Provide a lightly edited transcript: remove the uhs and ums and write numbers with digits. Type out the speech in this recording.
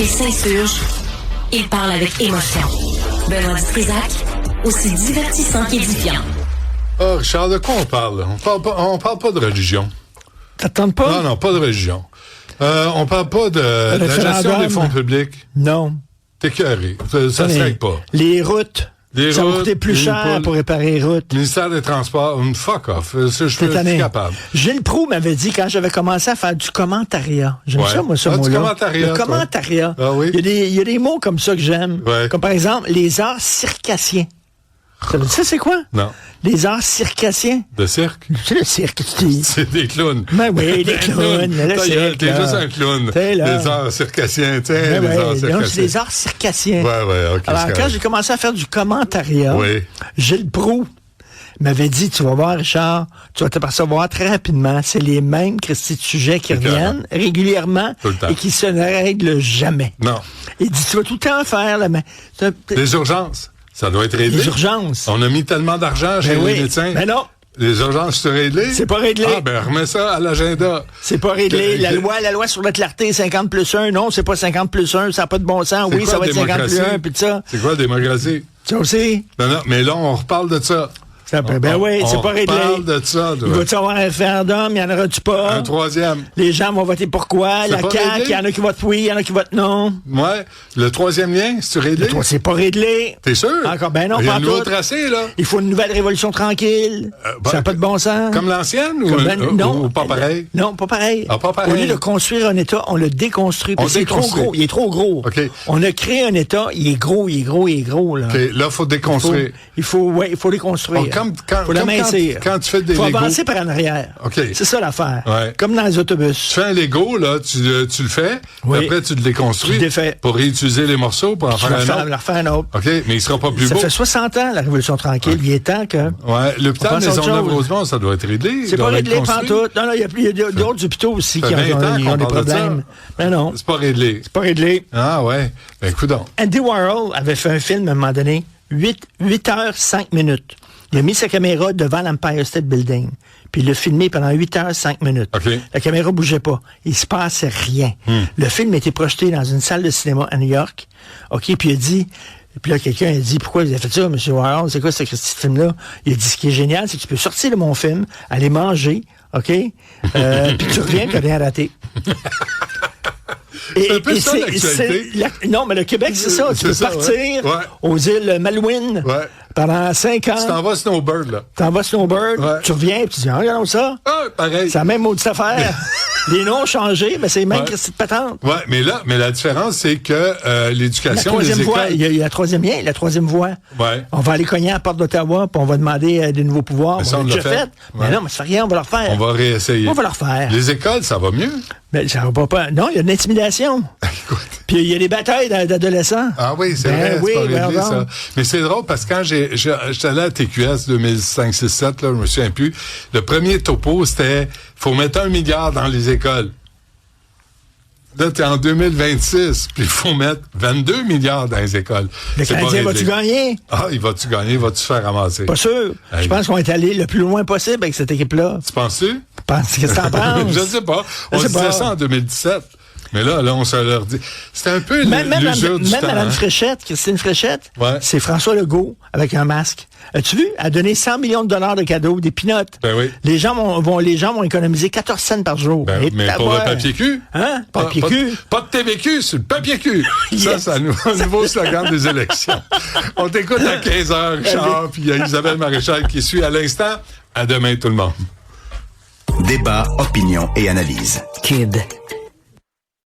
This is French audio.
Il s'insurge. Il parle avec émotion. Benoît Dutrisac, aussi divertissant qu'édifiant. Oh, Richard, de quoi on parle? On parle pas de religion. T'attends pas? Non, pas de religion. On parle pas de la gestion des fonds publics. Non. T'es écœuré. Ça se règle pas. Les routes. Ça va coûter plus cher pour réparer les routes. Ministère des Transports, fuck off. Je suis capable. Gilles Proulx m'avait dit quand j'avais commencé à faire du commentariat. J'aime ça, moi, ce mot-là. Du commentariat. Le commentariat. Ah oui? Il y a des mots comme ça que j'aime. Ouais. Comme par exemple, les arts circassiens. Ça, c'est quoi? Non. Les arts circassiens. De cirque? C'est le cirque. C'est des clowns. Ben oui, des clowns. T'es juste un clown. Les arts circassiens, les arts circassiens. Non, c'est des arts circassiens. Ouais, ok. Alors, quand j'ai commencé à faire du commentariat, Gilles Proulx m'avait dit, tu vas voir, Richard, tu vas t'apercevoir très rapidement, c'est les mêmes Christy de sujets qui reviennent régulièrement et qui se ne règlent jamais. Non. Il dit, tu vas tout le temps faire les urgences. Ça doit être réglé. Les urgences. On a mis tellement d'argent chez les médecins. Ben non. Les urgences, c'est réglé? C'est pas réglé. Ah, ben remets ça à l'agenda. C'est pas réglé. La loi sur la clarté, 50+1. Non, c'est pas 50+1. Ça n'a pas de bon sens. Oui, ça va être 50+1. Puis ça. C'est quoi la démocratie? Ça aussi. Non, mais là, on reparle de ça. Ben oui, c'est pas réglé. On parle de ça. Il va-tu avoir un référendum? Il y en aura-tu pas? Un troisième. Les gens vont voter pour quoi? La CAQ, il y en a qui votent oui, il y en a qui votent non. Ouais. Le troisième lien, c'est-tu réglé? C'est pas réglé. T'es sûr? Encore, ben non, il y a pas un nouveau tracé, là. Il faut une nouvelle révolution tranquille. Ça n'a pas de bon sens. Comme l'ancienne ou pas pareil? Non, pas pareil. Ah, pas pareil. Au lieu de construire un État, on le déconstruit. C'est trop gros. Il est trop gros. Okay. On a créé un État, il est gros, là. OK, là, il faut déconstruire. Il faut déconstruire. Quand tu fais des Lego... faut avancer par en arrière. Okay. C'est ça l'affaire. Ouais. Comme dans les autobus. Tu fais un Lego, là, tu le fais, puis après tu le déconstruis pour réutiliser les morceaux pour en faire un autre. Leur faire un autre. OK, mais il sera pas plus beau. Ça fait 60 ans, la Révolution tranquille. Il est temps que... Ouais, l'hôpital Maisonneuve-Rosemont, ça doit être réglé. C'est pas réglé pantoute. Non, il y a d'autres hôpitaux aussi qui ont des problèmes. Mais non. C'est pas réglé. C'est pas réglé. Ah ouais. Ben, coudonc. Andy Warhol avait fait un film à un moment donné, 8 heures 5 minutes. Il a mis sa caméra devant l'Empire State Building. Puis il l'a filmé pendant 8 heures 5 minutes. Okay. La caméra bougeait pas. Il se passait rien. Le film a été projeté dans une salle de cinéma à New York. OK, puis il a dit... Puis là, quelqu'un a dit, pourquoi vous avez fait ça, M. Warhol? C'est quoi ce film-là? Il a dit, ce qui est génial, c'est que tu peux sortir de mon film, aller manger, OK? Puis tu reviens, tu n'as rien raté. C'est un peu ça, l'actualité. Non, mais le Québec, c'est ça. Tu peux partir aux îles Malouines pendant 5 ans. Tu t'en vas snowbird, là. Tu reviens, puis tu dis, regardons ça. Ah, pareil. C'est la même maudite affaire. Les noms ont changé, mais c'est même Christy de patente. Ouais, mais la différence, c'est que l'éducation, la troisième voie, il y a la troisième voie. Ouais. On va aller cogner à la porte d'Ottawa, puis on va demander des nouveaux pouvoirs. Mais on l'a fait. Mais non, mais ça fait rien, on va leur faire. On va réessayer. On va leur faire. Les écoles, ça va mieux. Mais ça va pas. Non, il y a de l'intimidation. Puis il y a des batailles d'adolescents. Ah oui, c'est vrai, c'est pas réglé, ça. Mais c'est drôle parce que quand j'étais allé à TQS 2005, 6, 7, là, je me souviens plus, le premier topo, c'était faut mettre 1 milliard dans les écoles. Là, t'es en 2026, puis il faut mettre 22 milliards dans les écoles. Le Canadien, va-tu gagner? Ah, va-tu gagner? Va-tu faire ramasser? Pas sûr. Je pense qu'on est allé le plus loin possible avec cette équipe-là. Tu penses-tu? Qu'est-ce que t'en penses? Je sais pas. On disait ça en 2017. Mais là, on se leur dit. C'était un peu l'usure du temps. Même Mme Fréchette, Christine Fréchette, c'est François Legault avec un masque. As-tu vu? Elle a donné 100 millions de dollars de cadeaux, des pinottes. Ben oui. Les gens vont économiser 14 cents par jour. Mais pour le papier cul? Hein? Papier cul? Pas de TVQ, c'est le papier cul. Ça, c'est un nouveau slogan des élections. On t'écoute à 15h, Richard, puis il y a Isabelle Maréchal qui suit à l'instant. À demain, tout le monde. Débat, opinion et analyse. Kid.